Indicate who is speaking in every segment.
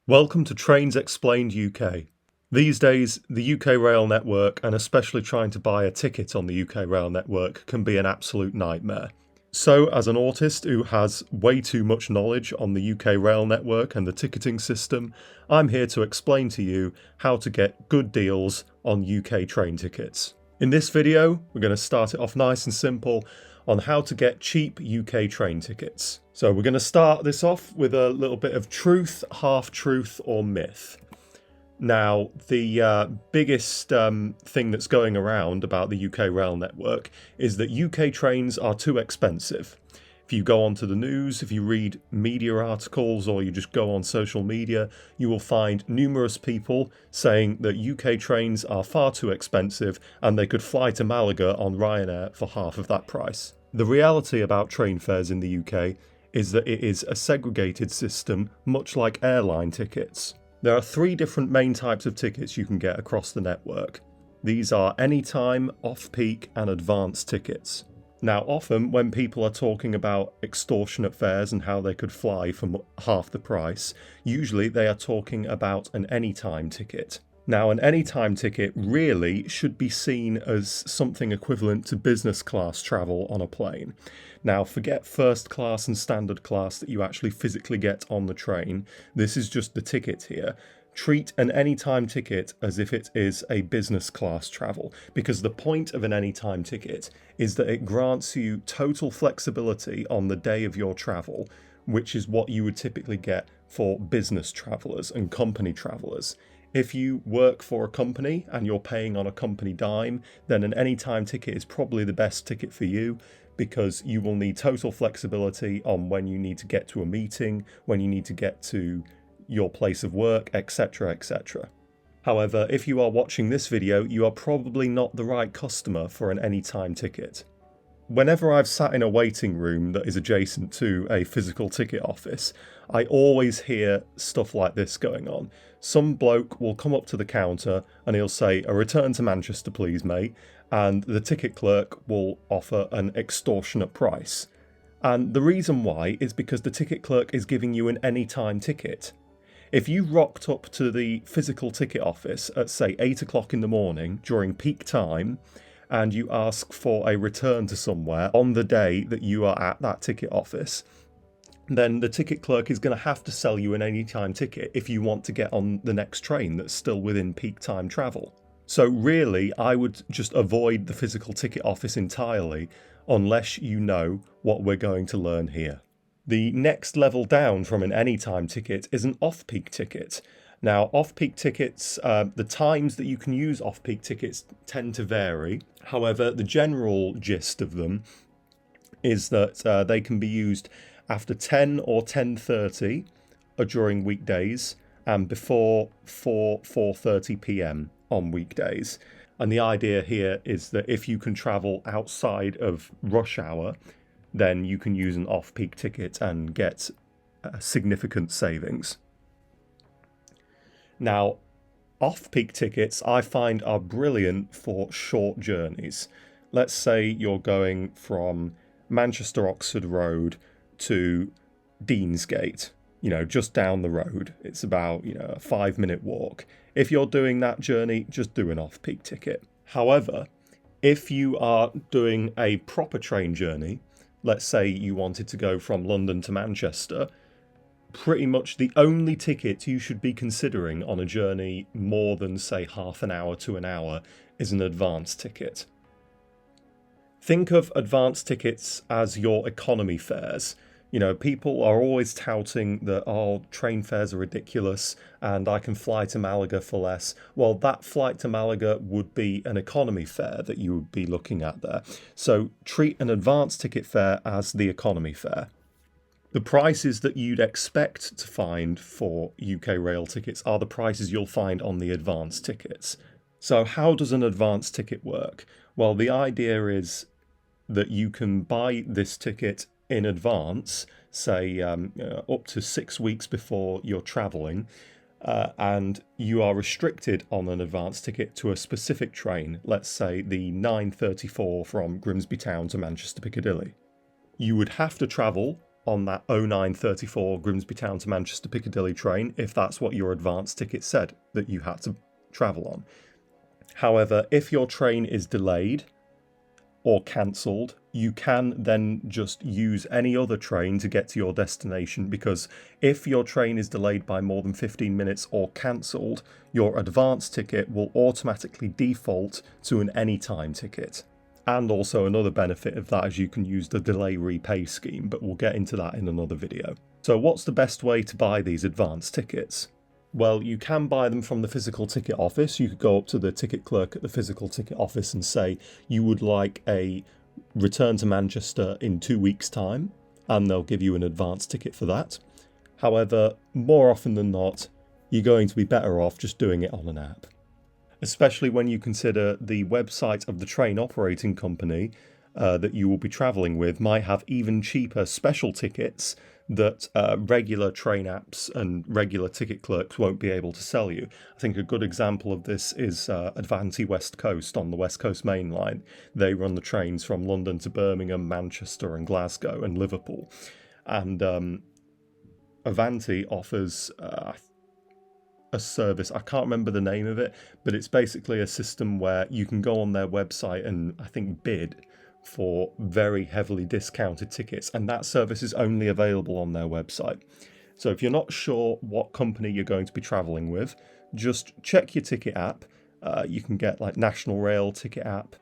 Speaker 1: Welcome to Trains Explained UK. These days, the UK rail network, and especially trying to buy a ticket on the UK rail network, can be an absolute nightmare. So, as an autist who has way too much knowledge on the UK rail network and the ticketing system, I'm here to explain to you how to get good deals on UK train tickets. In this video, we're going to start it off nice and simple on how to get cheap UK train tickets. So we're going to start this off with a little bit of truth, half-truth or myth. Now, the biggest thing that's going around about the UK rail network is that UK trains are too expensive. If you go onto the news, if you read media articles, or you just go on social media, you will find numerous people saying that UK trains are far too expensive and they could fly to Malaga on Ryanair for half of that price. The reality about train fares in the UK is that it is a segregated system, much like airline tickets. There are three different main types of tickets you can get across the network. These are anytime, off-peak and advanced tickets. Now, often when people are talking about extortionate fares and how they could fly for half the price, usually they are talking about an anytime ticket. Now, an anytime ticket really should be seen as something equivalent to business class travel on a plane. Now, forget first class and standard class that you actually physically get on the train. This is just the ticket here. Treat an anytime ticket as if it is a business class travel, because the point of an anytime ticket is that it grants you total flexibility on the day of your travel, which is what you would typically get for business travellers and company travellers. If you work for a company and you're paying on a company dime, then an anytime ticket is probably the best ticket for you, because you will need total flexibility on when you need to get to a meeting, when you need to get to your place of work, etc., etc. However, if you are watching this video, you are probably not the right customer for an anytime ticket. Whenever I've sat in a waiting room that is adjacent to a physical ticket office, I always hear stuff like this going on. Some bloke will come up to the counter and he'll say, "A return to Manchester please mate," and the ticket clerk will offer an extortionate price. And the reason why is because the ticket clerk is giving you an anytime ticket. If you rocked up to the physical ticket office at, say, 8 o'clock in the morning during peak time, and you ask for a return to somewhere on the day that you are at that ticket office, then the ticket clerk is going to have to sell you an anytime ticket if you want to get on the next train that's still within peak time travel. So really, I would just avoid the physical ticket office entirely unless you know what we're going to learn here. The next level down from an anytime ticket is an off-peak ticket. Now, off-peak tickets, the times that you can use off-peak tickets tend to vary. However, the general gist of them is that they can be used after 10 or 10:30 during weekdays and before 4:30 p.m. on weekdays. And the idea here is that if you can travel outside of rush hour, then you can use an off-peak ticket and get significant savings. Now, off-peak tickets I find are brilliant for short journeys. Let's say you're going from Manchester Oxford Road to Deansgate, just down the road. It's about, a 5-minute walk. If you're doing that journey, just do an off-peak ticket. However, if you are doing a proper train journey, let's say you wanted to go from London to Manchester, pretty much the only ticket you should be considering on a journey more than, say, half an hour to an hour is an advance ticket. Think of advance tickets as your economy fares. People are always touting that, train fares are ridiculous and I can fly to Malaga for less. Well, that flight to Malaga would be an economy fare that you would be looking at there. So treat an advance ticket fare as the economy fare. The prices that you'd expect to find for UK rail tickets are the prices you'll find on the advance tickets. So how does an advance ticket work? Well, the idea is that you can buy this ticket in advance, say up to 6 weeks before you're travelling, and you are restricted on an advance ticket to a specific train, let's say the 9:34 from Grimsby Town to Manchester Piccadilly. You would have to travel on that 0934 Grimsby Town to Manchester Piccadilly train if that's what your advance ticket said that you had to travel on. However, if your train is delayed or cancelled, you can then just use any other train to get to your destination, because if your train is delayed by more than 15 minutes or cancelled, your advance ticket will automatically default to an anytime ticket. And also another benefit of that is you can use the delay repay scheme, but we'll get into that in another video. So what's the best way to buy these advance tickets? Well, you can buy them from the physical ticket office. You could go up to the ticket clerk at the physical ticket office and say you would like a return to Manchester in 2 weeks' time, and they'll give you an advance ticket for that. However, more often than not, you're going to be better off just doing it on an app, especially when you consider the website of the train operating company that you will be travelling with might have even cheaper special tickets that regular train apps and regular ticket clerks won't be able to sell you. I think a good example of this is Avanti West Coast on the West Coast Main Line. They run the trains from London to Birmingham, Manchester and Glasgow and Liverpool. And Avanti offers a service, I can't remember the name of it, but it's basically a system where you can go on their website and I think bid for very heavily discounted tickets, and that service is only available on their website. So if you're not sure what company you're going to be travelling with, just check your ticket app. You can get like National Rail ticket app.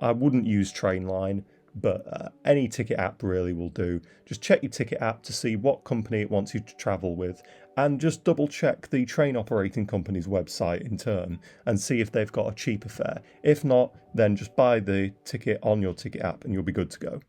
Speaker 1: I wouldn't use Trainline, but any ticket app really will do. Just check your ticket app to see what company it wants you to travel with, and just double check the train operating company's website in turn and see if they've got a cheaper fare. If not, then just buy the ticket on your ticket app and you'll be good to go.